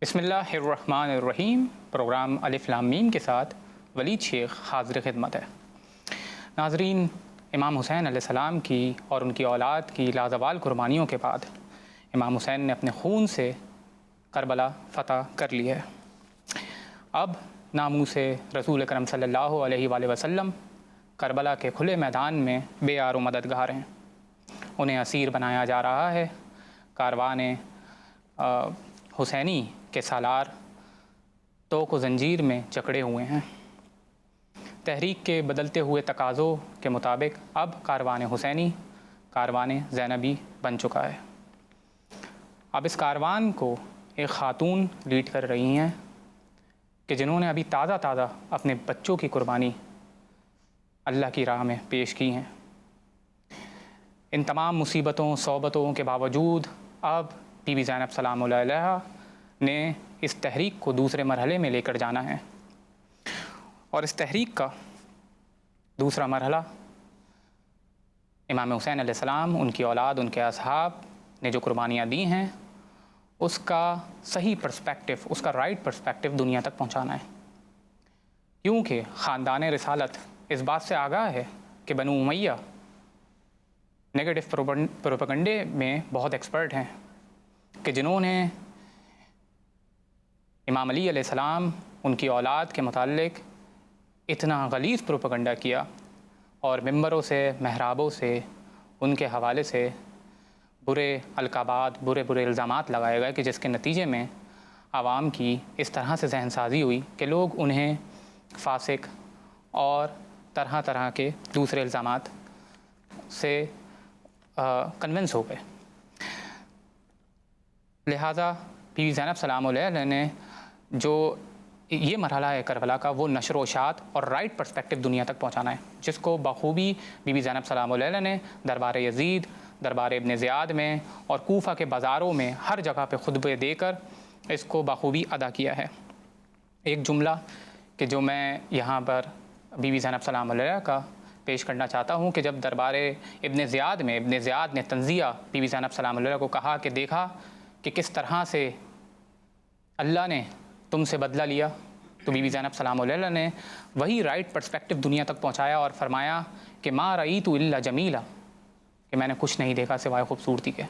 بسم اللہ الرحمن الرحیم۔ پروگرام الف لام میم کے ساتھ ولید شیخ حاضر خدمت ہے۔ ناظرین، امام حسین علیہ السلام کی اور ان کی اولاد کی لازوال قربانیوں کے بعد امام حسین نے اپنے خون سے کربلا فتح کر لی ہے۔ اب ناموس رسول اکرم صلی اللہ علیہ وآلہ وسلم کربلا کے کھلے میدان میں بے یار و مددگار ہیں۔ انہیں اسیر بنایا جا رہا ہے۔ کاروان حسینی کے سالار توق و زنجیر میں جکڑے ہوئے ہیں۔ تحریک کے بدلتے ہوئے تقاضوں کے مطابق اب کاروان حسینی کاروان زینبی بن چکا ہے۔ اب اس کاروان کو ایک خاتون لیڈ کر رہی ہیں کہ جنہوں نے ابھی تازہ اپنے بچوں کی قربانی اللہ کی راہ میں پیش کی ہیں۔ ان تمام مصیبتوں صعوبتوں کے باوجود اب بی بی زینب سلام اللہ علیہا نے اس تحریک کو دوسرے مرحلے میں لے کر جانا ہے، اور اس تحریک کا دوسرا مرحلہ امام حسین علیہ السلام، ان کی اولاد، ان کے اصحاب نے جو قربانیاں دی ہیں، اس کا صحیح پرسپیکٹو، اس کا رائٹ پرسپیکٹو دنیا تک پہنچانا ہے۔ کیونکہ خاندان رسالت اس بات سے آگاہ ہے کہ بنو امیہ نیگیٹو پروپیگنڈے میں بہت ایکسپرٹ ہیں، کہ جنہوں نے امام علی علیہ السلام، ان کی اولاد کے متعلق اتنا غلیظ پروپیگنڈا کیا اور ممبروں سے، محرابوں سے، ان کے حوالے سے برے القابات، برے الزامات لگائے گئے، کہ جس کے نتیجے میں عوام کی اس طرح سے ذہن سازی ہوئی کہ لوگ انہیں فاسق اور طرح کے دوسرے الزامات سے کنونس ہو گئے۔ لہٰذا بی بی زینب سلام علیہ نے جو یہ مرحلہ ہے کربلا کا، وہ نشر و اشاعت اور رائٹ پرسپیکٹو دنیا تک پہنچانا ہے، جس کو بخوبی بی بی زینب سلام علیہ نے دربار یزید، دربار ابن زیاد میں اور کوفہ کے بازاروں میں ہر جگہ پہ خطبے دے کر اس کو بخوبی ادا کیا ہے۔ ایک جملہ کہ جو میں یہاں پر بی بی زینب سلام علیہ کا پیش کرنا چاہتا ہوں، کہ جب دربار ابن زیاد میں ابن زیاد نے تنزیہ بی بی زینب سلام علیہ کو کہا کہ دیکھا کہ کس طرح سے اللہ نے تم سے بدلہ لیا، تو بی بی زینب سلام علیہ نے وہی رائٹ پرسپیکٹو دنیا تک پہنچایا اور فرمایا کہ ما رأیت الا جمیلا، کہ میں نے کچھ نہیں دیکھا سوائے خوبصورتی کے۔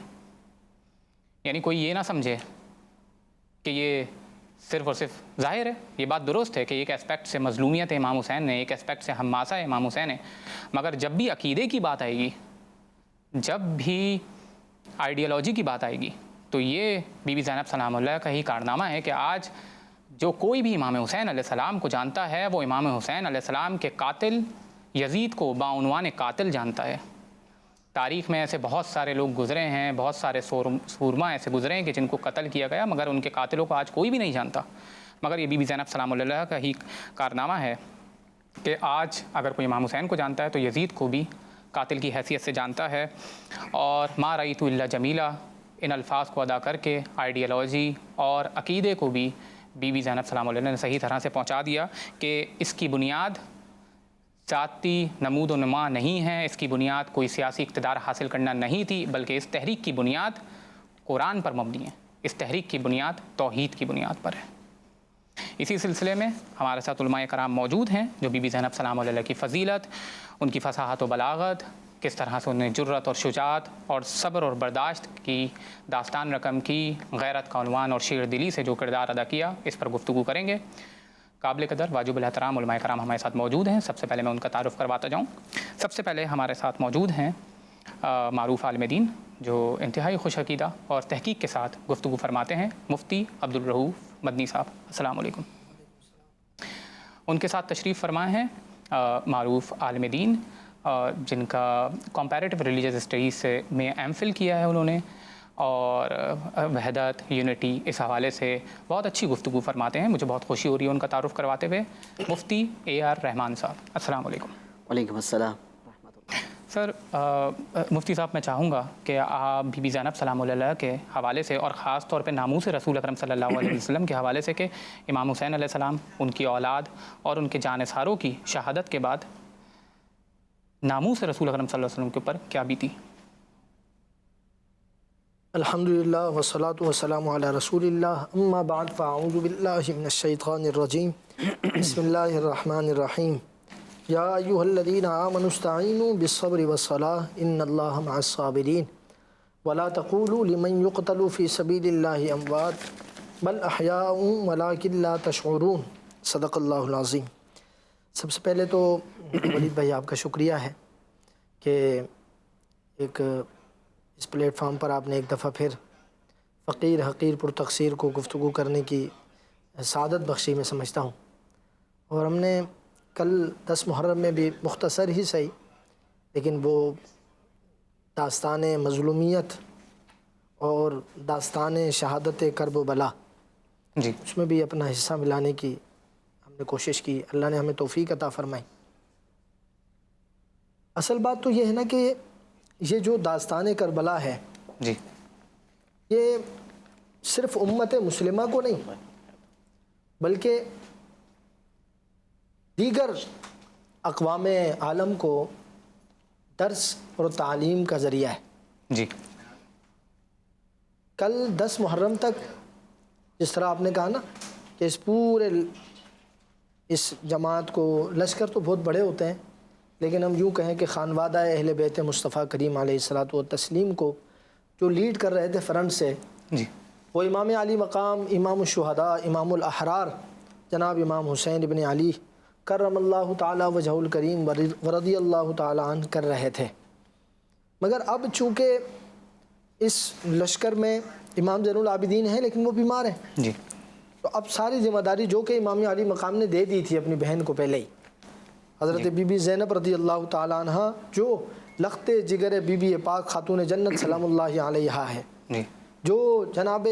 یعنی کوئی یہ نہ سمجھے کہ یہ صرف اور صرف ظاہر ہے، یہ بات درست ہے کہ ایک اسپیکٹ سے مظلومیت امام حسین نے، ایک اسپیکٹ سے ہماسہ امام حسین ہے، مگر جب بھی عقیدے کی بات آئے گی، جب بھی آئیڈیالوجی کی بات آئے گی، تو یہ بی بی زینب سلام اللہ کا ہی کارنامہ ہے کہ آج جو کوئی بھی امام حسین علیہ السلام کو جانتا ہے، وہ امام حسین علیہ السلام کے قاتل یزید کو بعنوان قاتل جانتا ہے۔ تاریخ میں ایسے بہت سارے لوگ گزرے ہیں، بہت سارے سورما ایسے گزرے ہیں کہ جن کو قتل کیا گیا، مگر ان کے قاتلوں کو آج کوئی بھی نہیں جانتا۔ مگر یہ بی بی زینب سلام اللہ کا ہی کارنامہ ہے کہ آج اگر کوئی امام حسین کو جانتا ہے تو یزید کو بھی قاتل کی حیثیت سے جانتا ہے۔ اور ما رأیت الا جمیلا، ان الفاظ کو ادا کر کے آئیڈیالوجی اور عقیدے کو بھی بی بی زینب سلام علیہ نے صحیح طرح سے پہنچا دیا کہ اس کی بنیاد ذاتی نمود و نما نہیں ہے، اس کی بنیاد کوئی سیاسی اقتدار حاصل کرنا نہیں تھی، بلکہ اس تحریک کی بنیاد قرآن پر مبنی ہے، اس تحریک کی بنیاد توحید کی بنیاد پر ہے۔ اسی سلسلے میں ہمارے ساتھ علماء کرام موجود ہیں جو بی بی زینب سلام علیہ کی فضیلت، ان کی فصاحت و بلاغت، کس طرح سے انہیں جرأت اور شجاعت اور صبر اور برداشت کی داستان رقم کی، غیرت کا عنوان اور شیر دلی سے جو کردار ادا کیا، اس پر گفتگو کریں گے۔ قابل قدر واجب الاحترام علماء کرام ہمارے ساتھ موجود ہیں۔ سب سے پہلے میں ان کا تعارف کرواتا جاؤں۔ سب سے پہلے ہمارے ساتھ موجود ہیں معروف عالم دین، جو انتہائی خوش عقیدہ اور تحقیق کے ساتھ گفتگو فرماتے ہیں، مفتی عبدالرؤوف مدنی صاحب۔ السلام علیکم۔ ان کے ساتھ تشریف فرما ہیں معروف عالم دین، جن کا کمپیریٹیو ریلیجیس اسٹڈیز میں ایم فل کیا ہے انہوں نے، اور وحدت، یونٹی، اس حوالے سے بہت اچھی گفتگو فرماتے ہیں۔ مجھے بہت خوشی ہو رہی ہے ان کا تعارف کرواتے ہوئے۔ مفتی اے آر رحمان صاحب، السلام علیکم۔ وعلیکم السلام۔ سر، مفتی صاحب میں چاہوں گا کہ آپ بی بی زینب سلام اللہ کے حوالے سے، اور خاص طور پہ ناموس رسول اکرم صلی اللہ علیہ وسلم کے حوالے سے، کہ امام حسین علیہ السلام، ان کی اولاد اور ان کے جانثاروں کی شہادت کے بعد ناموس رسول اکرم صلی اللہ علیہ وسلم کے اوپر کیا بیتی؟ الحمدللہ والصلاة والسلام علی رسول اللہ اما بعد فاعوذ باللہ من الشیطان الرجیم بسم اللہ الرحمن الرحیم یا ایہا الذین آمنوا استعینوا بالصبر والصلاة ان اللہ مع الصابرین ولا تقولوا لمن يقتل فی سبیل اللہ اموات بل احیاء ولکن لا تشعرون صدق اللہ العظیم۔ سب سے پہلے تو ولید بھائی آپ کا شکریہ ہے کہ ایک اس پلیٹ فارم پر آپ نے ایک دفعہ پھر فقیر حقیر پر تقصیر کو گفتگو کرنے کی سعادت بخشی میں سمجھتا ہوں۔ اور ہم نے کل 10 محرم میں بھی مختصر ہی صحیح لیکن وہ داستان مظلومیت اور داستان شہادت کرب و بلا جی اس میں بھی اپنا حصہ ملانے کی ہم نے کوشش کی، اللہ نے ہمیں توفیق عطا فرمائی۔ اصل بات تو یہ ہے نا کہ یہ جو داستان کربلا ہے جی یہ صرف امت مسلمہ کو نہیں بلکہ دیگر اقوام عالم کو درس اور تعلیم کا ذریعہ ہے۔ جی کل 10 محرم تک جس طرح آپ نے کہا نا کہ اس پورے اس جماعت کو لشکر تو بہت بڑے ہوتے ہیں لیکن ہم یوں کہیں کہ خانوادہ اہل بیت مصطفیٰ کریم علیہ الصلاۃ والتسلیم کو جو لیڈ کر رہے تھے فرنٹ سے جی وہ امام علی مقام، امام الشہداء، امام الاحرار جناب امام حسین ابن علی کرم اللہ تعالی وجہ الکریم ورضی اللہ تعالی عنہ کر رہے تھے۔ مگر اب چونکہ اس لشکر میں امام زین العابدین ہیں لیکن وہ بیمار ہیں، جی تو اب ساری ذمہ داری جو کہ امام علی مقام نے دے دی تھی اپنی بہن کو پہلے ہی، حضرت بی بی زینب رضی اللہ تعالیٰ عنہ جو لخت جگر بی بی پاک خاتون جنت سلام اللہ علیہا ہے، جی جو جناب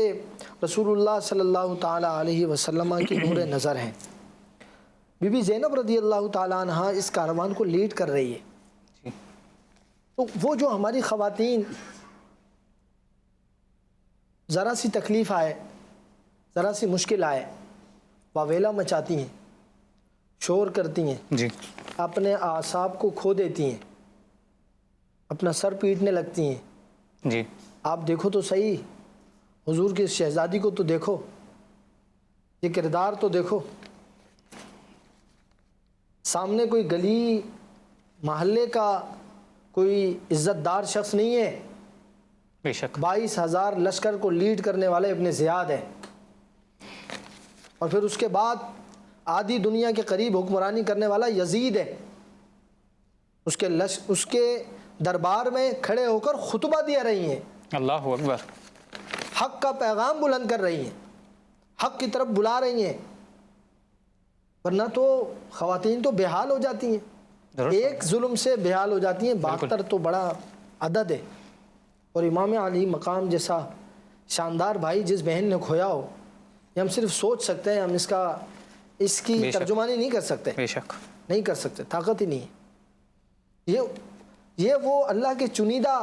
رسول اللہ صلی اللہ تعالیٰ علیہ وسلم کی نور نظر ہیں، بی بی زینب رضی اللہ تعالیٰ عنہ اس کاروان کو لیڈ کر رہی ہے۔ جی تو وہ جو ہماری خواتین ذرا سی تکلیف آئے، ذرا سی مشکل آئے، واویلا مچاتی ہیں، شور کرتی ہیں، جی اپنے اعصاب کو کھو دیتی ہیں، اپنا سر پیٹنے لگتی ہیں۔ جی آپ دیکھو تو صحیح، حضور کی شہزادی کو تو دیکھو، یہ کردار تو دیکھو، سامنے کوئی گلی محلے کا کوئی عزت دار شخص نہیں ہے، بے شک 22,000 لشکر کو لیڈ کرنے والے ابن زیاد ہیں، اور پھر اس کے بعد آدھی دنیا کے قریب حکمرانی کرنے والا یزید ہے، اس کے دربار میں کھڑے ہو کر خطبہ دیا رہی ہیں، اللہ اکبر، حق کا پیغام بلند کر رہی ہیں، حق کی طرف بلا رہی ہیں، ورنہ تو خواتین تو بے حال ہو جاتی ہیں، ایک ظلم سے بے حال ہو جاتی ہیں، 72 تو بڑا عدد ہے۔ اور امام علی مقام جیسا شاندار بھائی جس بہن نے کھویا ہو، یہ ہم صرف سوچ سکتے ہیں، ہم اس کی ترجمانی نہیں کر سکتے، بے شک نہیں کر سکتے، طاقت ہی نہیں ہے۔ یہ وہ اللہ کے چنیدہ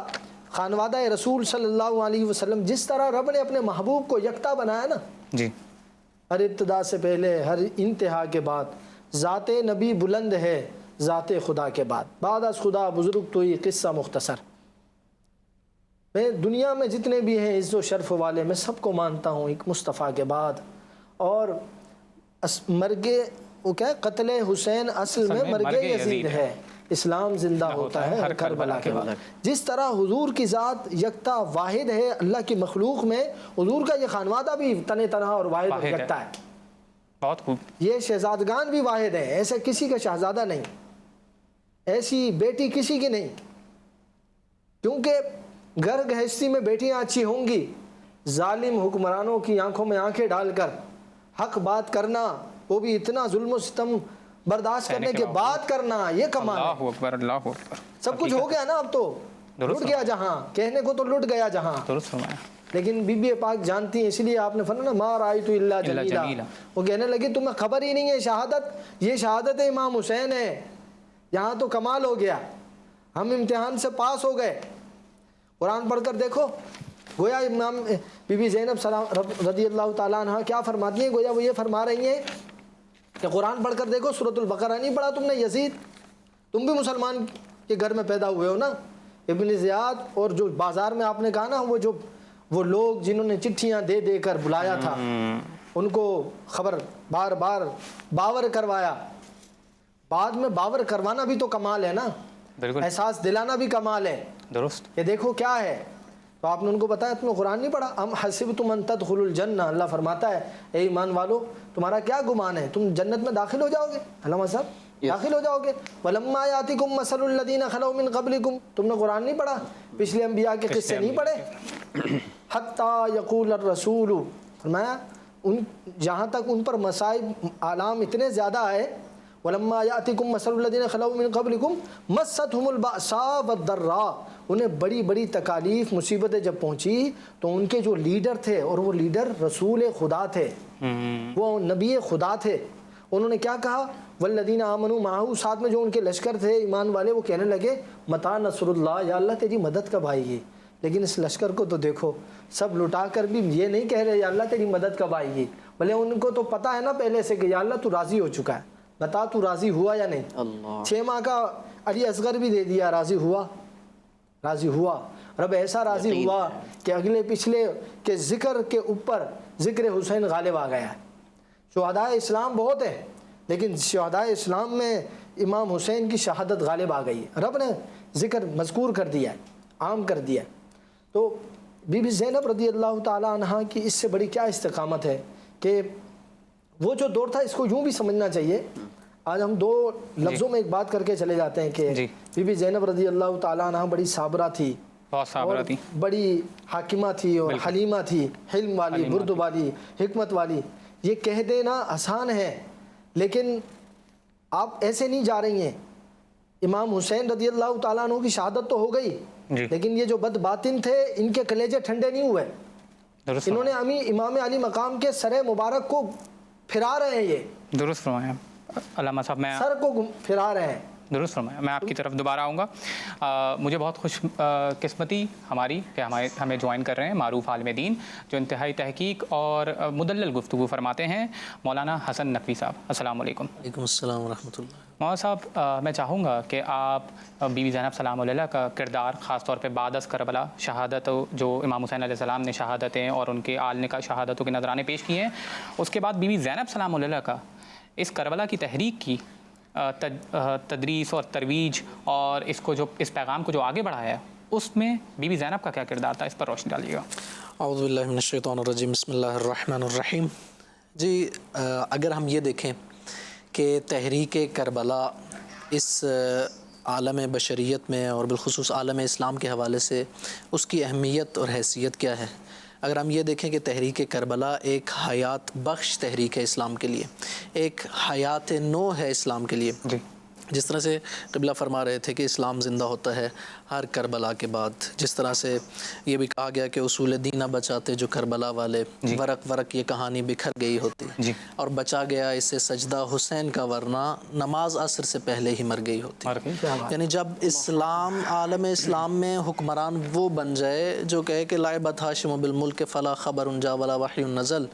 خانوادہ رسول صلی اللہ علیہ وسلم، جس طرح رب نے اپنے محبوب کو یکتا بنایا نا، جی ہر ابتدا سے پہلے ہر انتہا کے بعد، ذات نبی بلند ہے ذات خدا کے بعد از خدا بزرگ تو یہ قصہ مختصر۔ میں دنیا میں جتنے بھی ہیں عز و شرف والے میں سب کو مانتا ہوں ایک مصطفیٰ کے بعد، اور مرگ وہ کیا قتل حسین اصل میں مرگ یزید ہے، اسلام زندہ ہوتا ہے ہر کربلا کے بعد۔ جس طرح حضور کی ذات یکتا واحد ہے اللہ کی مخلوق میں، حضور کا یہ خانوادہ بھی تن تنہا اور واحد اور یکتا ہے، بہت خوب، یہ شہزادگان بھی واحد ہیں، ایسے کسی کا شہزادہ نہیں، ایسی بیٹی کسی کی نہیں، کیونکہ گھر گھہستی میں بیٹیاں اچھی ہوں گی، ظالم حکمرانوں کی آنکھوں میں آنکھیں ڈال کر حق بات کرنا، وہ بھی اتنا ظلم و ستم برداشت کرنے کے بعد کرنا، یہ کمال ہے۔ اللہ اکبر، اللہ اکبر، سب کچھ ہو گیا نا، اب تو لٹ گیا جہاں، کہنے کو تو لٹ گیا جہاں، درست فرمایا، لیکن بی بی پاک جانتی ہیں، اس لیے آپ نے فرمایا ما رأیت الا جمیلا، وہ کہنے لگی تمہیں خبر ہی نہیں ہے شہادت، یہ شہادت امام حسین ہے، یہاں تو کمال ہو گیا، ہم امتحان سے پاس ہو گئے۔ قرآن پڑھ کر دیکھو، گویا امام بی بی زینب رضی اللہ تعالیٰ عنہ کیا فرماتی ہیں، گویا وہ یہ فرما رہی ہیں کہ قرآن پڑھ کر دیکھو، سورۃ البقرہ نہیں پڑھا تم نے؟ یزید، تم بھی مسلمان کے گھر میں پیدا ہوئے ہو نا، ابن زیاد، اور جو بازار میں آپ نے کہا نا وہ جو وہ لوگ جنہوں نے چٹھیاں دے دے کر بلایا تھا، ان کو خبر بار بار باور کروایا. بعد میں باور کروانا بھی تو کمال ہے نا، بالکل احساس دلانا بھی کمال ہے درست. کہ دیکھو کیا ہے. تو آپ نے ان کو بتایا تم نے قرآن نہیں پڑھا؟ ام حسبتم ان تدخلوا الجنہ، اللہ فرماتا ہے اے ایمان والو تمہارا کیا گمان ہے تم جنت میں داخل ہو جاؤ گے؟ علامہ صاحب داخل ہو جاؤ گے. وَلَمَّا يَأْتِكُم مَثَلُ الَّذِينَ خَلَوْا مِن قَبْلِكُم، تم نے قرآن نہیں پڑھا؟ پچھلے انبیاء کے قصے نہیں پڑھے؟ حَتَّى يَقُولَ الرَّسُولُ، فرمایا جہاں تک ان پر مصائب آلام اتنے زیادہ آئے. وَلَمَّا يَأْتِكُم مَثَلُ الَّذِينَ خَلَوْا مِن قَبْلِكُم مَسَّتْهُمُ الْبَأْسَاءُ وَالضَّرَّاءُ، انہیں بڑی بڑی تکالیف مصیبتیں جب پہنچی تو ان کے جو لیڈر تھے، اور وہ لیڈر رسول خدا تھے، وہ نبی خدا تھے، انہوں نے کیا کہا؟ والذین آمنوا معہ، ساتھ میں جو ان کے لشکر تھے ایمان والے، وہ کہنے لگے متی نصر اللہ، یا اللہ تیری مدد کب آئے گی. لیکن اس لشکر کو تو دیکھو، سب لٹا کر بھی یہ نہیں کہہ رہے یا اللہ تیری مدد کب آئے گی، بھلے ان کو تو پتہ ہے نا پہلے سے کہ یا اللہ تو راضی ہو چکا ہے، بتا تو راضی ہوا یا نہیں. 6 ماہ کا علی اصغر بھی دے دیا، راضی ہوا؟ راضی ہوا. رب ایسا راضی ہوا کہ اگلے پچھلے کے ذکر کے اوپر ذکر حسین غالب آ گیا ہے. شہداء اسلام بہت ہیں لیکن شہداء اسلام میں امام حسین کی شہادت غالب آ گئی ہے، رب نے ذکر مذکور کر دیا ہے، عام کر دیا ہے. تو بی بی زینب رضی اللہ تعالی عنہ کی اس سے بڑی کیا استقامت ہے کہ وہ جو دور تھا اس کو یوں بھی سمجھنا چاہیے. آج ہم 2 لفظوں میں ایک بات کر کے چلے جاتے ہیں کہ بی بی زینب رضی اللہ تعالی عنہ بڑی صابرہ تھی، بہت صابرہ تھی، بڑی حاکمہ تھی اور حلیمہ تھی، حلم والی، برد والی، حکمت والی. یہ کہہ دینا آسان ہے لیکن آپ ایسے نہیں جا رہی ہیں. امام حسین رضی اللہ تعالیٰ عنہ کی شہادت تو ہو گئی لیکن یہ جو بد باطن تھے ان کے کلیجے ٹھنڈے نہیں ہوئے. انہوں نے امام علی مقام کے سر مبارک کو پھرا رہے ہیں. یہ درست فرمایا علامہ صاحب، میں سر کو پھرا رہے ہیں. درست فرمایا. میں آپ کی طرف دوبارہ آؤں گا. مجھے بہت خوش قسمتی ہماری کہ ہمیں جوائن کر رہے ہیں معروف عالم دین جو انتہائی تحقیق اور مدلل گفتگو فرماتے ہیں، مولانا حسن نقوی صاحب. السلام علیکم. وعلیکم السلام ورحمۃ اللہ. مولانا صاحب، میں چاہوں گا کہ آپ بی بی زینب سلام علیہ کا کردار، خاص طور پہ بعد از کربلا شہادت جو امام حسین علیہ السلام نے شہادتیں اور ان کے آل نے کا شہادتوں کے نذرانے پیش کیے ہیں، اس کے بعد بی بی زینب سلام علیہ کا اس کربلا کی تحریک کی تدریس اور ترویج اور اس پیغام کو جو آگے بڑھایا ہے، اس میں بی بی زینب کا کیا کردار تھا، اس پر روشنی ڈالیے گا. اعوذ باللہ من الشیطان الرجیم، بسم اللہ الرحمن الرحیم. جی، اگر ہم یہ دیکھیں کہ تحریک کربلا اس عالم بشریت میں اور بالخصوص عالم اسلام کے حوالے سے اس کی اہمیت اور حیثیت کیا ہے، اگر ہم یہ دیکھیں کہ تحریک کربلا ایک حیات بخش تحریک ہے اسلام کے لیے، ایک حیات نو ہے اسلام کے لیے. جس طرح سے قبلہ فرما رہے تھے کہ اسلام زندہ ہوتا ہے ہر کربلا کے بعد، جس طرح سے یہ بھی کہا گیا کہ اصول دین نہ بچاتے جو کربلا والے، ورق ورق یہ کہانی بکھر گئی ہوتی، اور بچا گیا اس سے سجدہ حسین کا ورنہ نماز عصر سے پہلے ہی مر گئی ہوتی. یعنی جب اسلام عالم اسلام میں حکمران وہ بن جائے جو کہے کہ لعبت ہاشم بالملک فلا خبر جا ولا وحی نزل،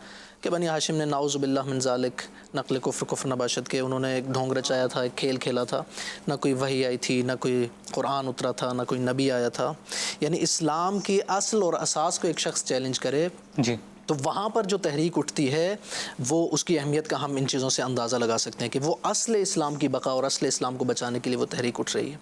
کہ بنی ہاشم نے نعوذ باللہ من ذالک نقل کفر نباشت کے انہوں نے ایک ڈھونگ رچایا تھا، ایک کھیل کھیلا تھا، نہ کوئی وحی آئی تھی، نہ کوئی قرآن اترا تھا، نہ کوئی نبی آیا تھا. یعنی اسلام کی اصل اور اساس کو ایک شخص چیلنج کرے تو وہاں پر جو تحریک اٹھتی ہے وہ اس کی اہمیت کا ہم ان چیزوں سے اندازہ لگا سکتے ہیں کہ وہ اصل اسلام کی بقا اور اصل اسلام کو بچانے کے لیے وہ تحریک اٹھ رہی ہے.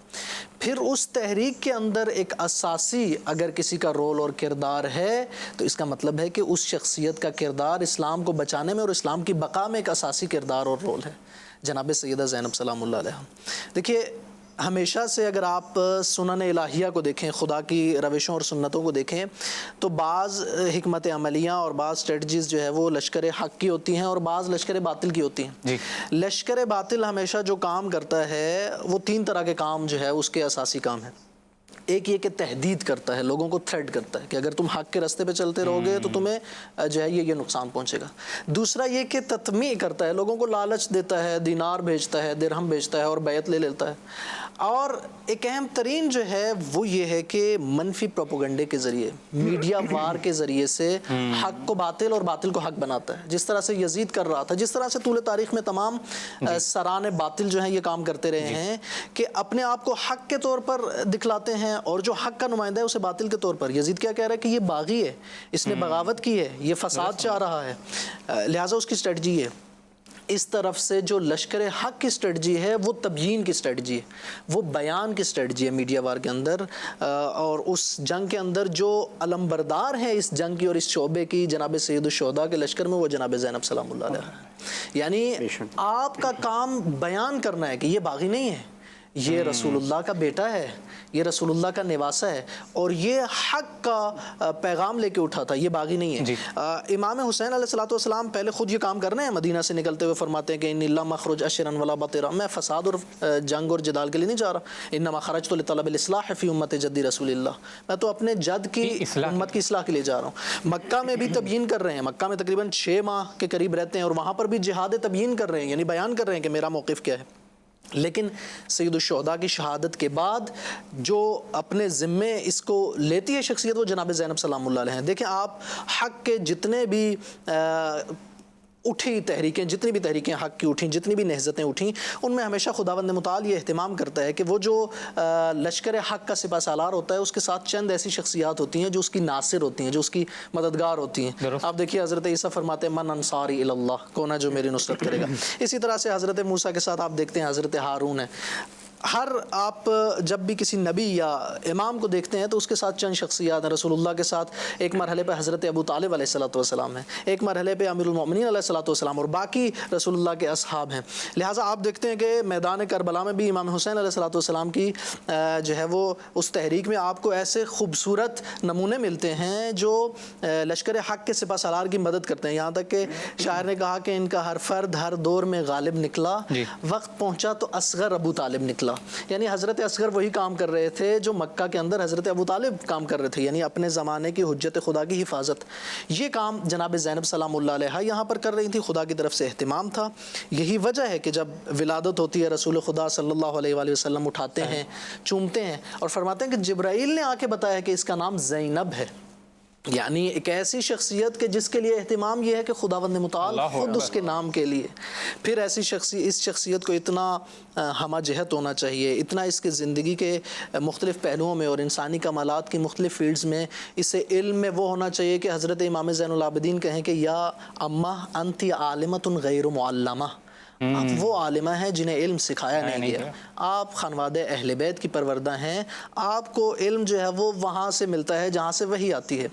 پھر اس تحریک کے اندر ایک اساسی اگر کسی کا رول اور کردار ہے تو اس کا مطلب ہے کہ اس شخصیت کا کردار اسلام کو بچانے میں اور اسلام کی بقا میں ایک اساسی کردار اور رول ہے. جناب سیدہ زینب سلام اللہ علیہ. دیکھیے، ہمیشہ سے اگر آپ سنن الہیہ کو دیکھیں، خدا کی روشوں اور سنتوں کو دیکھیں، تو بعض حکمت عملیاں اور بعض اسٹریٹجیز جو ہے وہ لشکر حق کی ہوتی ہیں اور بعض لشکر باطل کی ہوتی ہیں. لشکر باطل ہمیشہ جو کام کرتا ہے وہ 3 طرح کے کام جو ہے اس کے اساسی کام ہیں. ایک یہ کہ تہدید کرتا ہے، لوگوں کو تھریٹ کرتا ہے کہ اگر تم حق کے راستے پہ چلتے رہو گے تو تمہیں جو ہے یہ نقصان پہنچے گا. دوسرا یہ کہ تطمیع کرتا ہے، لوگوں کو لالچ دیتا ہے، دینار بھیجتا ہے، درہم بھیجتا ہے اور بیعت لے لیتا ہے. اور ایک اہم ترین جو ہے وہ یہ ہے کہ منفی پروپیگنڈے کے ذریعے، میڈیا وار کے ذریعے سے حق کو باطل اور باطل کو حق بناتا ہے. جس طرح سے یزید کر رہا تھا، جس طرح سے طول تاریخ میں تمام سران باطل جو ہیں یہ کام کرتے رہے ہیں کہ اپنے آپ کو حق کے طور پر دکھلاتے ہیں اور جو حق کا نمائندہ ہے اسے باطل کے طور پر. یزید کیا کہہ رہا ہے کہ یہ باغی ہے, اس نے بغاوت کی ہے, یہ فساد چاہ رہا ہے, لہٰذا اس کی اسٹریٹجی ہے. اس طرف سے جو لشکر حق کی اسٹریٹجی ہے وہ تبیین کی اسٹریٹجی ہے, وہ بیان کی اسٹریٹجی ہے میڈیا وار کے اندر. اور اس جنگ کے اندر جو علمبردار ہیں اس جنگ کی اور اس شعبے کی جناب سید الشہداء کے لشکر میں, وہ جناب زینب سلام اللہ علیہ. یعنی آپ کا کام بیان کرنا ہے کہ یہ باغی نہیں ہے, یہ رسول اللہ کا بیٹا ہے, یہ رسول اللہ کا نواسا ہے, اور یہ حق کا پیغام لے کے اٹھا تھا, یہ باغی نہیں ہے. امام حسین علیہ الصلوۃ والسلام پہلے خود یہ کام کرنے ہیں, مدینہ سے نکلتے ہوئے فرماتے ہیں کہ ان اللہ مخرج اشرا ولا بطرا, میں فساد اور جنگ اور جدال کے لیے نہیں جا رہا, انما خرجت لطلب الاصلاح فی امت جدی رسول اللہ, میں تو اپنے جد کی امت کی اصلاح کے لیے جا رہا ہوں. مکہ میں بھی تبیین کر رہے ہیں, مکہ میں تقریباً 6 ماہ کے قریب رہتے ہیں, اور وہاں پر بھی جہاد تبیین کر رہے ہیں, یعنی بیان کر رہے ہیں کہ میرا موقف کیا ہے. لیکن سید الشہداء کی شہادت کے بعد جو اپنے ذمے اس کو لیتی ہے شخصیت, وہ جناب زینب سلام اللہ علیہ ہیں. دیکھیں آپ, حق کے جتنے بھی اٹھی تحریکیں, جتنی بھی تحریکیں حق کی اٹھیں, جتنی بھی نہضتیں اٹھیں, ان میں ہمیشہ خداوند متعال یہ اہتمام کرتا ہے کہ وہ جو لشکر حق کا سپہ سالار ہوتا ہے اس کے ساتھ چند ایسی شخصیات ہوتی ہیں جو اس کی ناصر ہوتی ہیں, جو اس کی مددگار ہوتی ہیں. آپ دیکھیے حضرت عیسیٰ فرماتے ہیں من انصاری الی اللہ, کون ہے جو میری نصرت کرے گا. اسی طرح سے حضرت موسیٰ کے ساتھ آپ دیکھتے ہیں حضرت ہارون ہے. ہر آپ جب بھی کسی نبی یا امام کو دیکھتے ہیں تو اس کے ساتھ چند شخصیات ہیں. رسول اللہ کے ساتھ ایک مرحلے پہ حضرت ابو طالب علیہ الصلوۃ والسلام ہیں, ایک مرحلے پہ امیر المؤمنین علیہ الصلوۃ والسلام, اور باقی رسول اللہ کے اصحاب ہیں. لہٰذا آپ دیکھتے ہیں کہ میدان کربلا میں بھی امام حسین علیہ الصلوۃ والسلام کی جو ہے وہ اس تحریک میں آپ کو ایسے خوبصورت نمونے ملتے ہیں جو لشکر حق کے سپہ سالار کی مدد کرتے ہیں. یہاں تک کہ شاعر نے کہا کہ ان کا ہر فرد ہر دور میں غالب نکلا, وقت پہنچا تو اصغر ابو طالب نکلا. یعنی حضرت اصغر وہی کام کر رہے تھے جو مکہ کے اندر حضرت ابو طالب کام کر رہے تھے, یعنی اپنے زمانے کی حجت خدا کی حفاظت. یہ کام جناب زینب سلام اللہ علیہ یہاں پر کر رہی تھی, خدا کی طرف سے اہتمام تھا. یہی وجہ ہے کہ جب ولادت ہوتی ہے رسول خدا صلی اللہ علیہ وآلہ وسلم اٹھاتے ہیں, چومتے ہیں اور فرماتے ہیں کہ جبرائیل نے آ کے بتایا کہ اس کا نام زینب ہے. یعنی ایک ایسی شخصیت کہ جس کے لیے اہتمام یہ ہے کہ خداوند متعال خود اس کے نام کے لیے. پھر ایسی اس شخصیت کو اتنا ہمہ جہت ہونا چاہیے, اتنا اس کے زندگی کے مختلف پہلوؤں میں اور انسانی کمالات کی مختلف فیلڈز میں اسے علم میں وہ ہونا چاہیے کہ حضرت امام زین العابدین کہیں کہ یا امہ انتی عالمۃ غیر معلمہ, آپ وہ عالمہ ہیں جنہیں علم سکھایا نہیں گیا. آپ خانوادہ اہل بیت کی پروردہ ہیں, آپ کو علم جو ہے وہ وہاں سے ملتا ہے جہاں سے وحی آتی ہے.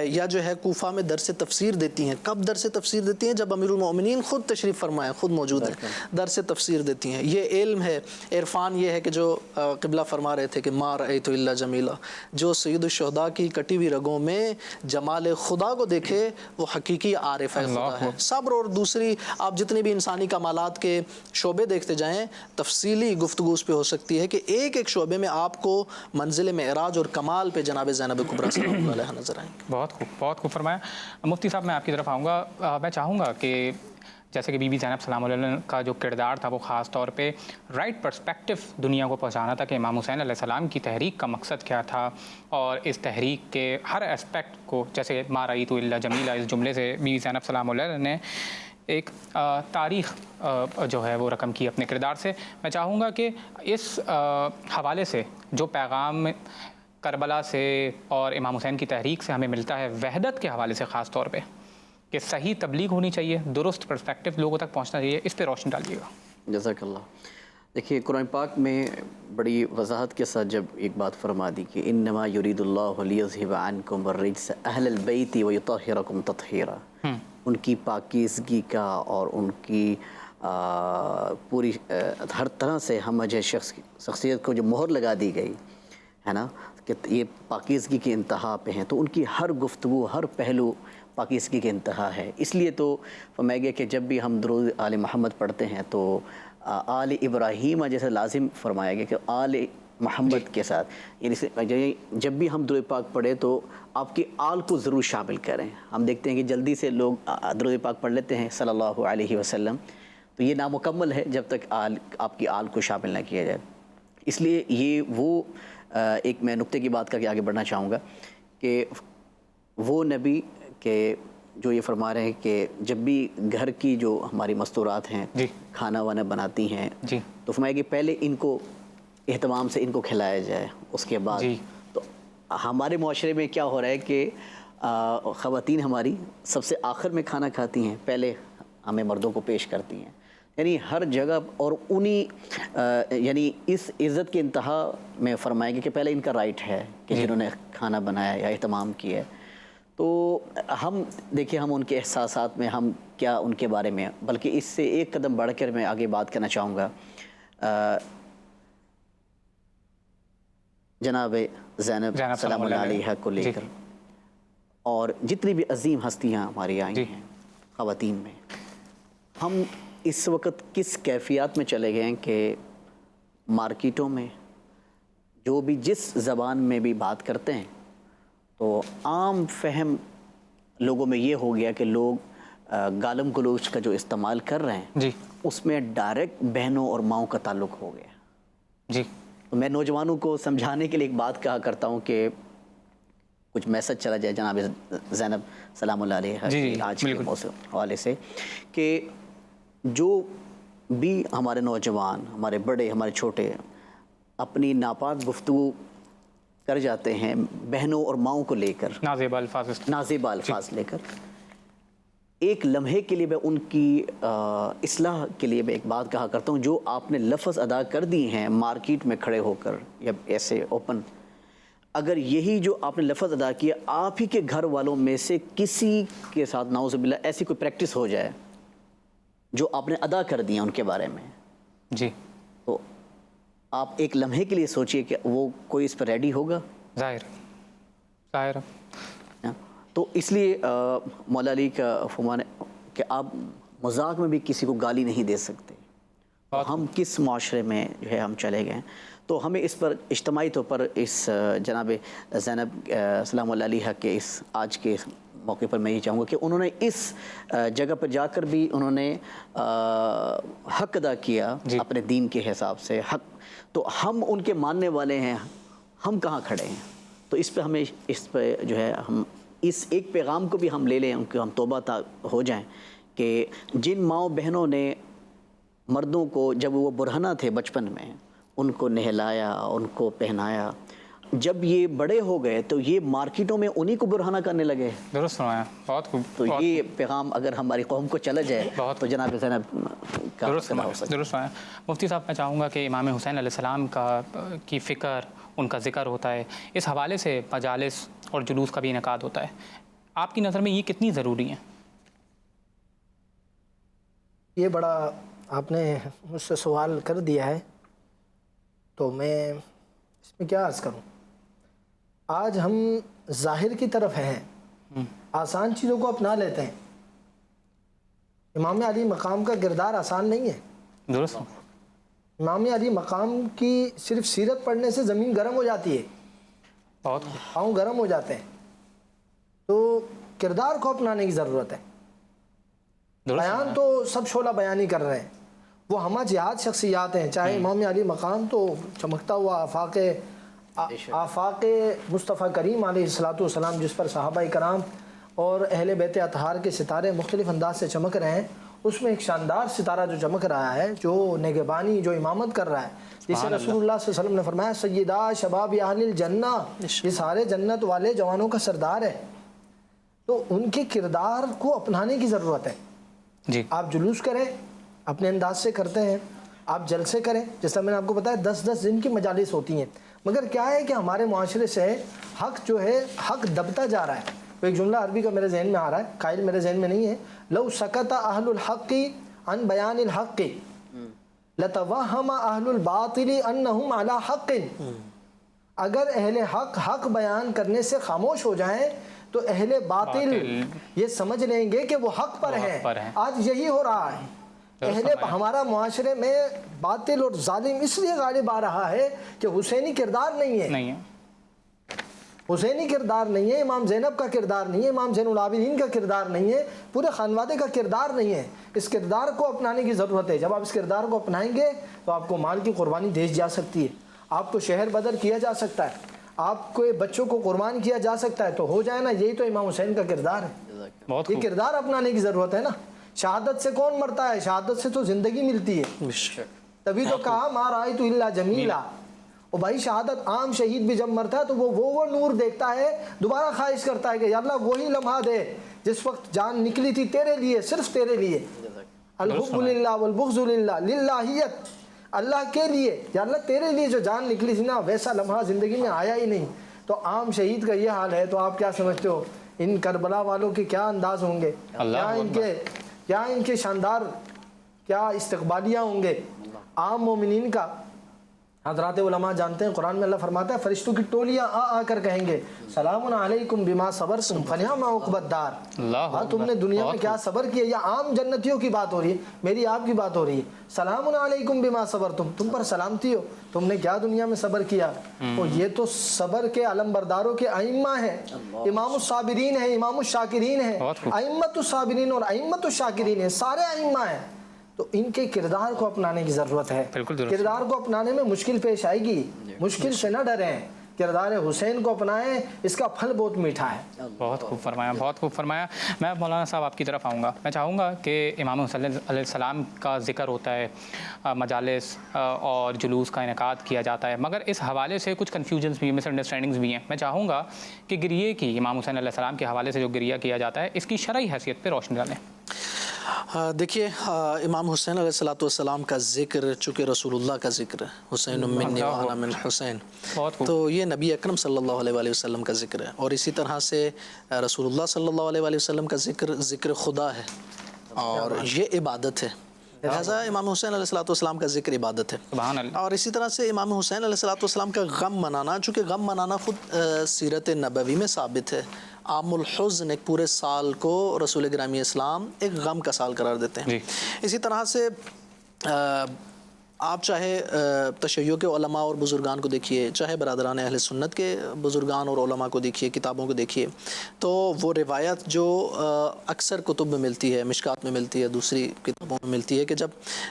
یا جو ہے کوفہ میں درس تفسیر دیتی ہیں. کب درس تفسیر دیتی ہیں؟ جب امیر المؤمنین خود تشریف فرمائے, خود موجود ہیں, درس تفسیر دیتی ہیں. یہ علم ہے, عرفان یہ ہے کہ جو قبلہ فرما رہے تھے کہ ما رأیت الا جمیلا, جو سید الشہداء کی کٹی ہوئی رگوں میں جمال خدا کو دیکھے وہ حقیقی عارف خدا ہے. صبر اور دوسری آپ جتنی بھی انسانی کمالات کے شعبے دیکھتے جائیں, تفصیلی گفتگو اس پہ ہو سکتی ہے کہ ایک ایک شعبے میں آپ کو منزل معراج اور کمال پہ جناب زینب کبریٰ صلی اللہ علیہ نظر آئیں گے. بہت خوب فرمایا. مفتی صاحب میں آپ کی طرف آؤں گا. میں چاہوں گا کہ جیسے کہ بی بی زینب سلام علیہ کا جو کردار تھا وہ خاص طور پہ رائٹ پرسپیکٹو دنیا کو پہنچانا تھا کہ امام حسین علیہ السلام کی تحریک کا مقصد کیا تھا, اور اس تحریک کے ہر اسپیکٹ کو, جیسے ما رأیت الا جمیلا, اس جملے سے بی بی زینب سلام علیہ نے ایک تاریخ جو ہے وہ رقم کی اپنے کردار سے. میں چاہوں گا کہ اس حوالے سے جو پیغام کربلا سے اور امام حسین کی تحریک سے ہمیں ملتا ہے وحدت کے حوالے سے, خاص طور پہ کہ صحیح تبلیغ ہونی چاہیے, درست پرسپیکٹو لوگوں تک پہنچنا چاہیے, اس پہ روشنی ڈالیے گا. جزاک اللہ. دیکھیے قرآن پاک میں بڑی وضاحت کے ساتھ جب ایک بات فرما دی کہ انما یرید اللہ لیذھب عنکم الرجس اہل البیت ویطہرکم تطہیرا, ان کی پاکیزگی کا اور ان کی پوری ہر طرح سے ہم شخصیت کو جو مہر لگا دی گئی ہے نا کہ یہ پاکیزگی کی انتہا پہ ہیں, تو ان کی ہر گفتگو, ہر پہلو پاکیزگی کی انتہا ہے. اس لیے تو فرمایا گیا کہ جب بھی ہم درود آل محمد پڑھتے ہیں تو آل ابراہیم جیسے لازم فرمایا گیا کہ آل محمد کے ساتھ, یعنی جب بھی ہم درود پاک پڑھیں تو آپ کی آل کو ضرور شامل کریں. ہم دیکھتے ہیں کہ جلدی سے لوگ درود پاک پڑھ لیتے ہیں صلی اللہ علیہ وسلم, تو یہ نامکمل ہے جب تک آپ کی آل کو شامل نہ کیا جائے. اس لیے یہ وہ ایک میں نقطے کی بات کر کے آگے بڑھنا چاہوں گا کہ وہ نبی کہ جو یہ فرما رہے ہیں کہ جب بھی گھر کی جو ہماری مستورات ہیں, کھانا وانا بناتی ہیں, تو فرمایا کہ پہلے ان کو اہتمام سے ان کو کھلایا جائے. اس کے بعد جی. تو ہمارے معاشرے میں کیا ہو رہا ہے کہ خواتین ہماری سب سے آخر میں کھانا کھاتی ہیں, پہلے ہمیں مردوں کو پیش کرتی ہیں. یعنی ہر جگہ, اور انہی یعنی اس عزت کی انتہا میں فرمائیں گے کہ پہلے ان کا رائٹ ہے کہ جنہوں نے کھانا بنایا یا اہتمام کیا ہے. تو ہم دیکھیں, ہم ان کے احساسات میں, ہم کیا ان کے بارے میں, بلکہ اس سے ایک قدم بڑھ کر میں آگے بات کرنا چاہوں گا جناب زینب سلام اللہ علیہ کو لے کر, اور جتنی بھی عظیم ہستیاں ہماری آئی ہیں خواتین میں. ہم اس وقت کس کیفیات میں چلے گئے ہیں کہ مارکیٹوں میں جو بھی جس زبان میں بھی بات کرتے ہیں تو عام فہم لوگوں میں یہ ہو گیا کہ لوگ گالم گلوچ کا جو استعمال کر رہے ہیں جی, اس میں ڈائریکٹ بہنوں اور ماؤں کا تعلق ہو گیا. جی, تو میں نوجوانوں کو سمجھانے کے لیے ایک بات کہا کرتا ہوں کہ کچھ میسج چلا جائے جناب زینب سلام اللہ علیہ جی, آج کے حوالے سے, کہ جو بھی ہمارے نوجوان, ہمارے بڑے, ہمارے چھوٹے اپنی ناپاک گفتگو کر جاتے ہیں بہنوں اور ماؤں کو لے کر, نازیبا الفاظ لے کر, ایک لمحے کے لیے میں ان کی اصلاح کے لیے میں ایک بات کہا کرتا ہوں. جو آپ نے لفظ ادا کر دی ہیں مارکیٹ میں کھڑے ہو کر یا ایسے اوپن, اگر یہی جو آپ نے لفظ ادا کیا آپ ہی کے گھر والوں میں سے کسی کے ساتھ نعوذ باللہ ایسی کوئی پریکٹس ہو جائے جو آپ نے ادا کر دی ہیں ان کے بارے میں, جی, تو آپ ایک لمحے کے لیے سوچئے کہ وہ کوئی اس پر ریڈی ہوگا. ظاہر. تو اس لیے مولا علی کا فرمان ہے کہ آپ مذاق میں بھی کسی کو گالی نہیں دے سکتے. ہم کس معاشرے میں جو ہے ہم چلے گئے ہیں, تو ہمیں اس پر اجتماعی طور پر اس جناب زینب سلام اللہ علیہ کے اس آج کے موقع پر میں یہ چاہوں گا کہ انہوں نے اس جگہ پر جا کر بھی انہوں نے حق ادا کیا اپنے دین کے حساب سے حق. تو ہم ان کے ماننے والے ہیں, ہم کہاں کھڑے ہیں؟ تو اس پہ ہمیں اس پہ جو ہے ہم اس ایک پیغام کو بھی ہم لے لیں, ان کے ہم توبہ ہو جائیں کہ جن ماؤں بہنوں نے مردوں کو جب وہ برہنہ تھے بچپن میں ان کو نہلایا, ان کو پہنایا, جب یہ بڑے ہو گئے تو یہ مارکیٹوں میں انہی کو برہنہ کرنے لگے. درست فرمایا, بہت خوب. تو یہ پیغام اگر ہماری قوم کو چلا جائے تو جناب زینب کا درست فرمایا. مفتی صاحب, میں چاہوں گا کہ امام حسین علیہ السلام کی فکر, ان کا ذکر ہوتا ہے, اس حوالے سے مجالس اور جلوس کا بھی انعقاد ہوتا ہے. آپ کی نظر میں یہ کتنی ضروری ہیں؟ یہ بڑا آپ نے مجھ سے سوال کر دیا ہے, تو میں اس میں کیا عرض کروں. آج ہم ظاہر کی طرف ہیں, آسان چیزوں کو اپنا لیتے ہیں. امام علی مقام کا کردار آسان نہیں ہے. درست. امام علی مقام کی صرف سیرت پڑھنے سے زمین گرم ہو جاتی ہے, بہت پاؤں گرم ہو جاتے ہیں. تو کردار کو اپنانے کی ضرورت ہے. بیان تو سب شعلہ بیانی کر رہے ہیں, وہ ہمہ جہاد شخصیات ہیں. چاہے امام علی مقام تو چمکتا ہوا آفاق مصطفیٰ کریم علیہ السلام جس پر صحابہ کرام اور اہل بیت اطہار کے ستارے مختلف انداز سے چمک رہے ہیں, اس میں ایک شاندار ستارہ جو چمک رہا ہے, جو نگہبانی, جو امامت کر رہا ہے, جسے رسول اللہ صلی اللہ علیہ وسلم نے فرمایا سیدہ شباب اہل الجنہ, یہ سارے جنت والے جوانوں کا سردار ہے. تو ان کے کردار کو اپنانے کی ضرورت ہے. جی, آپ جلوس کریں, اپنے انداز سے کرتے ہیں, آپ جلسے کریں, جیسا میں نے آپ کو بتایا 10 دن کی مجالس ہوتی ہیں, مگر کیا ہے کہ ہمارے معاشرے سے حق جو ہے حق دبتا جا رہا ہے. ایک جملہ عربی کا میرے ذہن میں آ رہا ہے, قائل میرے ذہن میں نہیں ہے. لو سکت اہل الحق عن بیان الحق لتوہم اہل الباطل انہم علی حق. اگر اہل حق بیان کرنے سے خاموش ہو جائیں تو اہل باطل یہ سمجھ لیں گے کہ وہ حق پر ہیں. آج یہی ہو رہا ہے. ہمارا معاشرے میں باطل اور ظالم اس لیے غالب آ رہا ہے کہ حسینی کردار نہیں ہے. حسینی کردار نہیں ہے, امام زینب کا کردار نہیں ہے, امام زین العابدین کا کردار نہیں ہے, پورے خانوادے کا کردار نہیں ہے. اس کردار کو اپنانے کی ضرورت ہے. جب آپ اس کردار کو اپنائیں گے تو آپ کو مال کی قربانی دی جا سکتی ہے, آپ کو شہر بدر کیا جا سکتا ہے, آپ کو بچوں کو قربان کیا جا سکتا ہے. تو ہو جائے نا, یہی تو امام حسین کا کردار ہے. یہ کردار اپنانے کی ضرورت ہے نا. شہادت سے کون مرتا ہے؟ شہادت سے تو زندگی ملتی ہے. تبھی تو کہا ما رأیت الا جمیلا, اور بھائی شہادت عام شہید بھی جب مرتا ہے تو وہ نور دیکھتا ہے، دوبارہ خواہش کرتا ہے کہ یا اللہ وہی لمحہ دے جس وقت جان نکلی تھی تیرے لیے، صرف تیرے لیے. الحب للہ والبغض للہ، للہیت، اللہ کے لیے، یا اللہ تیرے لیے جو جان نکلی تھی نا ویسا لمحہ زندگی میں آیا ہی نہیں. تو عام شہید کا یہ حال ہے، تو آپ کیا سمجھتے ہو ان کربلا والوں کے کیا انداز ہوں گے، کیا ان کے شاندار کیا استقبالیہ ہوں گے. عام مومنین کا حضرات علماء جانتے ہیں، قرآن میں اللہ فرماتا ہے فرشتوں کی ٹولیاں آ کر کہیں گے سلام علیکم بما صبرتم فنعم عقبی الدار. ہاں تم نے دنیا میں کیا صبر کیا. یا عام جنتیوں کی بات ہو رہی ہے، میری آپ کی بات ہو رہی ہے. سلام علیکم بما صبرتم، تم پر سلامتی ہو، تم نے کیا دنیا میں صبر کیا. تو یہ تو صبر کے علم برداروں کے ائمہ ہیں، امام الصابرین ہیں، امام الشاکرین ہیں، ائمۃ الصابرین اور ائمۃ الشاکرین ہیں، سارے ائمہ ہیں. تو ان کے کردار کو اپنانے کی ضرورت ہے. کردار کو اپنانے میں مشکل پیش آئے گی، مشکل سے نہ ڈریں. کردار حسین کو اپنائیں، اس کا پھل بہت میٹھا ہے. بہت خوب فرمایا، بہت خوب فرمایا. میں مولانا صاحب آپ کی طرف آؤں گا. میں چاہوں گا کہ امام حسین علیہ السلام کا ذکر ہوتا ہے، مجالس اور جلوس کا انعقاد کیا جاتا ہے، مگر اس حوالے سے کچھ کنفیوژنس بھی ہیں، مس انڈرسٹینڈنگس بھی ہیں. میں چاہوں گا کہ گریے کی، امام حسین علیہ السلام کے حوالے سے جو گریہ کیا جاتا ہے، اس کی شرعی حیثیت پہ روشنی ڈالیں. دیکھیے امام حسین علیہ السلام کا ذکر چونکہ رسول اللہ کا ذکر ہے، حسین منی وانا من حسین، تو یہ نبی اکرم صلی اللہ علیہ وآلہ وسلم کا ذکر ہے. اور اسی طرح سے رسول اللہ صلی اللہ علیہ وآلہ وسلم کا ذکر خدا ہے اور یہ عبادت ہے. لہٰذا امام حسین علیہ السلام کا ذکر عبادت ہے. سبحان اللہ. اور اسی طرح سے امام حسین علیہ السلام کا غم منانا، چونکہ غم منانا خود سیرت نبوی میں ثابت ہے. عام الحزن، ایک پورے سال کو رسول گرامی اسلام ایک غم کا سال قرار دیتے ہیں. اسی طرح سے آپ چاہے تشیع کے علماء اور بزرگان کو دیکھیے، چاہے برادران اہل سنت کے بزرگان اور علماء کو دیکھیے، کتابوں کو دیکھیے، تو وہ روایت جو اکثر کتب میں ملتی ہے، مشکات میں ملتی ہے، دوسری کتابوں میں ملتی ہے، کہ جب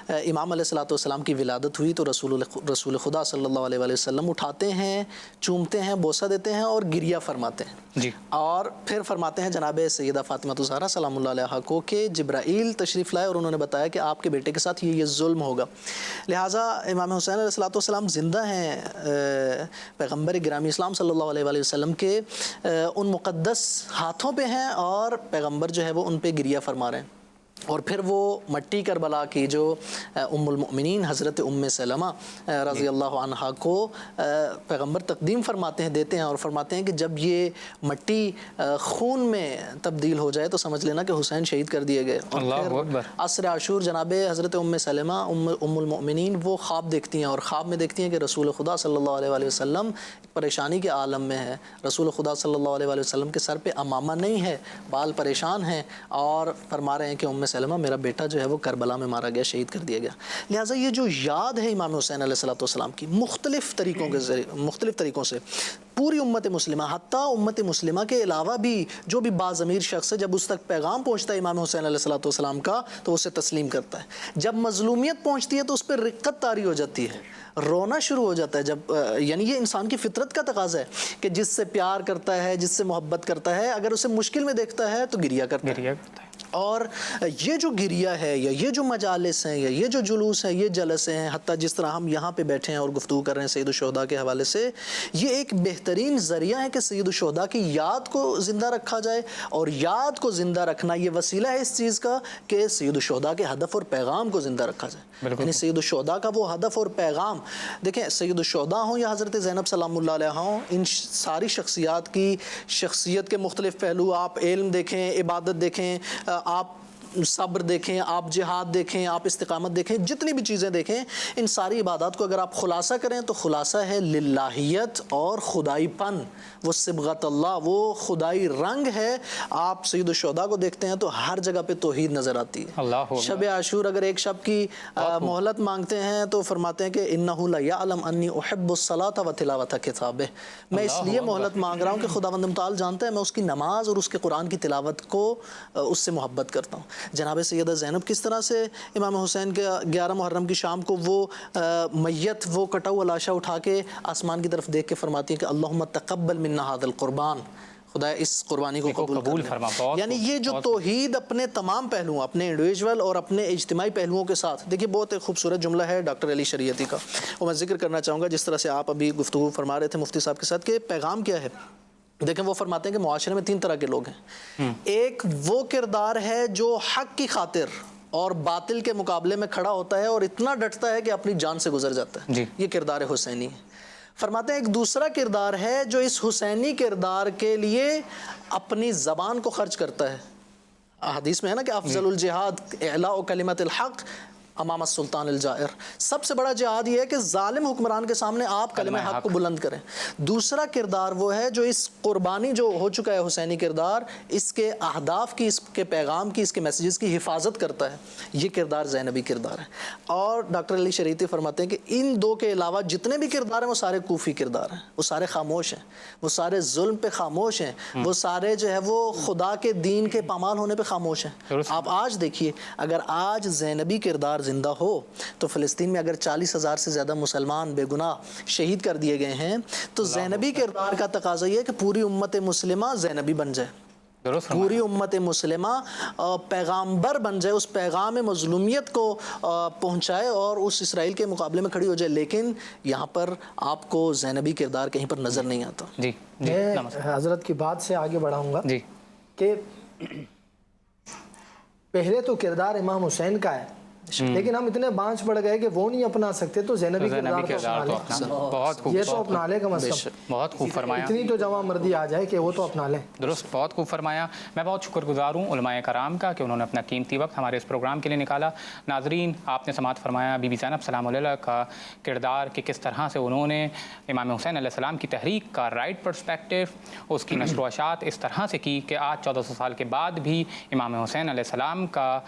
امام علیہ السلام کی ولادت ہوئی تو رسول خدا صلی اللہ علیہ وآلہ وسلم اٹھاتے ہیں، چومتے ہیں، بوسہ دیتے ہیں اور گریہ فرماتے ہیں. اور پھر فرماتے ہیں جناب سیدہ فاطمہ الزہرا سلام اللہ علیہا کو کہ جبرائیل تشریف لائے اور انہوں نے بتایا کہ آپ کے بیٹے کے ساتھ یہ ظلم ہوگا. لہٰذا امام حسین علیہ السلام زندہ ہیں پیغمبر گرامی اسلام صلی اللہ علیہ وآلہ وسلم کے ان مقدس ہاتھوں پہ ہیں، اور پیغمبر جو ہے وہ ان پہ گریہ فرما رہے ہیں. اور پھر وہ مٹی کربلا کی جو ام المؤمنین حضرت ام سلمہ رضی اللہ عنہا کو پیغمبر تقدیم فرماتے ہیں، دیتے ہیں، اور فرماتے ہیں کہ جب یہ مٹی خون میں تبدیل ہو جائے تو سمجھ لینا کہ حسین شہید کر دیے گئے. اور پھر عصر عاشور جناب حضرت ام سلمہ ام المؤمنین وہ خواب دیکھتی ہیں، اور خواب میں دیکھتی ہیں کہ رسول خدا صلی اللہ علیہ وآلہ وسلم پریشانی کے عالم میں ہے. رسول خدا صلی اللہ علیہ وآلہ وسلم کے سر پہ امامہ نہیں ہے، بال پریشان ہیں، اور فرما رہے ہیں کہ ام سلمہ میرا بیٹا جو ہے وہ کربلا میں مارا گیا، شہید کر دیا گیا. لہٰذا یہ جو یاد ہے امام حسین علیہ السلام کی مختلف طریقوں سے پوری امت مسلمہ، حتیٰ امت مسلمہ کے علاوہ بھی جو بھی باضمیر شخص ہے، جب اس تک پیغام پہنچتا ہے امام حسین علیہ السلام کا تو اسے تسلیم کرتا ہے. جب مظلومیت پہنچتی ہے تو اس پہ رقت طاری ہو جاتی ہے، رونا شروع ہو جاتا ہے. جب یعنی یہ انسان کی فطرت کا تقاضا ہے کہ جس سے پیار کرتا ہے، جس سے محبت کرتا ہے، اگر اسے مشکل میں دیکھتا ہے تو گریہ کرتا ہے. اور یہ جو گریہ ہے، یا یہ جو مجالس ہیں، یا یہ جو جلوس ہیں، یہ جلسے ہیں، حتیٰ جس طرح ہم یہاں پہ بیٹھے ہیں اور گفتگو کر رہے ہیں سید الشہداء کے حوالے سے، یہ ایک بہترین ذریعہ ہے کہ سید الشہداء کی یاد کو زندہ رکھا جائے. اور یاد کو زندہ رکھنا یہ وسیلہ ہے اس چیز کا کہ سید الشہداء کے ہدف اور پیغام کو زندہ رکھا جائے. یعنی سید الشہداء کا وہ ہدف اور پیغام، دیکھیں سید الشہداء ہوں یا حضرت زینب سلام اللہ علیہا ہوں، ان ساری شخصیات کی شخصیت کے مختلف پہلو، آپ علم دیکھیں، عبادت دیکھیں، آپ صبر دیکھیں، آپ جہاد دیکھیں، آپ استقامت دیکھیں، جتنی بھی چیزیں دیکھیں، ان ساری عبادات کو اگر آپ خلاصہ کریں تو خلاصہ ہے للہیت اور خدائی پن، وہ صبغت اللہ، وہ خدائی رنگ ہے. آپ سید الشہداء کو دیکھتے ہیں تو ہر جگہ پہ توحید نظر آتی ہے. شب عاشور اگر ایک شب کی مہلت مانگتے ہیں تو فرماتے ہیں کہ انہ لیعلم انی احب الصلاۃ وتلاوۃ کتابہ، میں اس لیے مہلت مانگ رہا ہوں کہ خداوند متعال جانتا ہے میں اس کی نماز اور اس کے قرآن کی تلاوت کو اس سے محبت کرتا ہوں. جناب سیدہ زینب کس طرح سے امام حسین کے 11 محرم کی شام کو وہ میت، وہ کٹا ہوا لاشا اٹھا کے آسمان کی طرف دیکھ کے فرماتی ہیں کہ اللہم تقبل منا ھذا القربان، خدا اس قربانی کو قبول قبول کر لے۔ فرما، بہت یعنی یہ جو توحید اپنے تمام پہلوؤں، اپنے انڈیویجول اور اپنے اجتماعی پہلوؤں کے ساتھ، دیکھیے بہت ایک خوبصورت جملہ ہے ڈاکٹر علی شریعتی کا، وہ میں ذکر کرنا چاہوں گا جس طرح سے آپ ابھی گفتگو فرما رہے تھے مفتی صاحب کے ساتھ کہ پیغام کیا ہے۔ دیکھیں وہ فرماتے ہیں کہ معاشرے میں 3 طرح کے لوگ ہیں۔ ایک وہ کردار ہے جو حق کی خاطر اور باطل کے مقابلے میں کھڑا ہوتا ہے اور اتنا ڈٹتا ہے کہ اپنی جان سے گزر جاتا ہے، جی۔ یہ کردار حسینی ہے۔ فرماتے ہیں ایک دوسرا کردار ہے جو اس حسینی کردار کے لیے اپنی زبان کو خرچ کرتا ہے۔ حدیث میں ہے نا کہ افضل الجہاد اعلاء کلمت الحق امام السلطان الجائر، سب سے بڑا جہاد یہ ہے کہ ظالم حکمران کے سامنے آپ کلمہ حق کو بلند کریں۔ دوسرا کردار وہ ہے جو اس قربانی جو ہو چکا ہے حسینی کردار، اس کے اہداف کی، اس کے پیغام کی، اس کے میسیجز کی حفاظت کرتا ہے، یہ کردار زینبی کردار ہے۔ اور ڈاکٹر علی شریعتی فرماتے ہیں کہ ان 2 کے علاوہ جتنے بھی کردار ہیں وہ سارے کوفی کردار ہیں، وہ سارے خاموش ہیں، وہ سارے ظلم پہ خاموش ہیں، وہ سارے جو ہے وہ خدا کے دین کے پامال ہونے پہ خاموش ہیں۔ آپ آج دیکھیے اگر آج زینبی کردار زندہ ہو تو فلسطین میں اگر 40,000 سے زیادہ مسلمان بے گناہ شہید کر دیے گئے ہیں تو زینبی کردار کا تقاضا یہ ہے کہ پوری امت مسلمہ زینبی بن جائے، پوری امت مسلمہ پیغامبر بن جائے، اس پیغام مظلومیت کو پہنچائے اور اس اسرائیل کے مقابلے میں کھڑی ہو جائے۔ لیکن یہاں پر آپ کو زینبی کردار کہیں پر نظر نہیں آتا۔ جی جی میں حضرت کی بات سے آگے بڑھاؤں گا جی کہ پہلے تو کردار امام حسین کا ہے، لیکن ہم اتنے بانچ پڑ گئے کہ وہ نہیں اپنا سکتے تو زینبی کردار تو اپنا لیں، بہت خوب، یہ تو اپنا لے کم از کم، بہت خوب فرمایا، اتنی تو جوان مردی آ جائے کہ وہ تو اپنا لیں۔ درست، بہت خوب فرمایا۔ میں بہت شکر گزار ہوں علماء کرام کا کہ انہوں نے اپنا قیمتی وقت ہمارے اس پروگرام کے لیے نکالا۔ ناظرین، آپ نے سماعت فرمایا بی بی زینب سلام علیہ کا کردار کہ کس طرح سے انہوں نے امام حسین علیہ السلام کی تحریک کا رائٹ پرسپیکٹو، اس کی نشر و اشاعت اس طرح سے کی کہ آج 1400 سال کے بعد بھی امام حسین علیہ السلام کا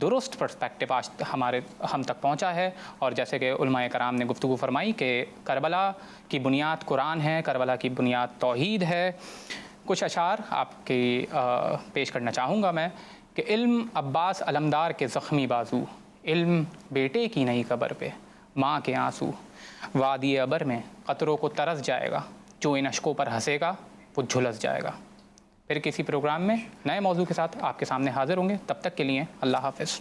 درست پرسپیکٹو آج ہم تک پہنچا ہے۔ اور جیسے کہ علماء کرام نے گفتگو فرمائی کہ کربلا کی بنیاد قرآن ہے، کربلا کی بنیاد توحید ہے۔ کچھ اشعار آپ کی پیش کرنا چاہوں گا میں کہ علم عباس علمدار کے زخمی بازو، علم بیٹے کی نئی قبر پہ ماں کے آنسو، وادی ابر میں قطروں کو ترس جائے گا، جو ان اشکوں پر ہنسے گا وہ جھلس جائے گا۔ پھر کسی پروگرام میں نئے موضوع کے ساتھ آپ کے سامنے حاضر ہوں گے، تب تک کے لیے اللہ حافظ۔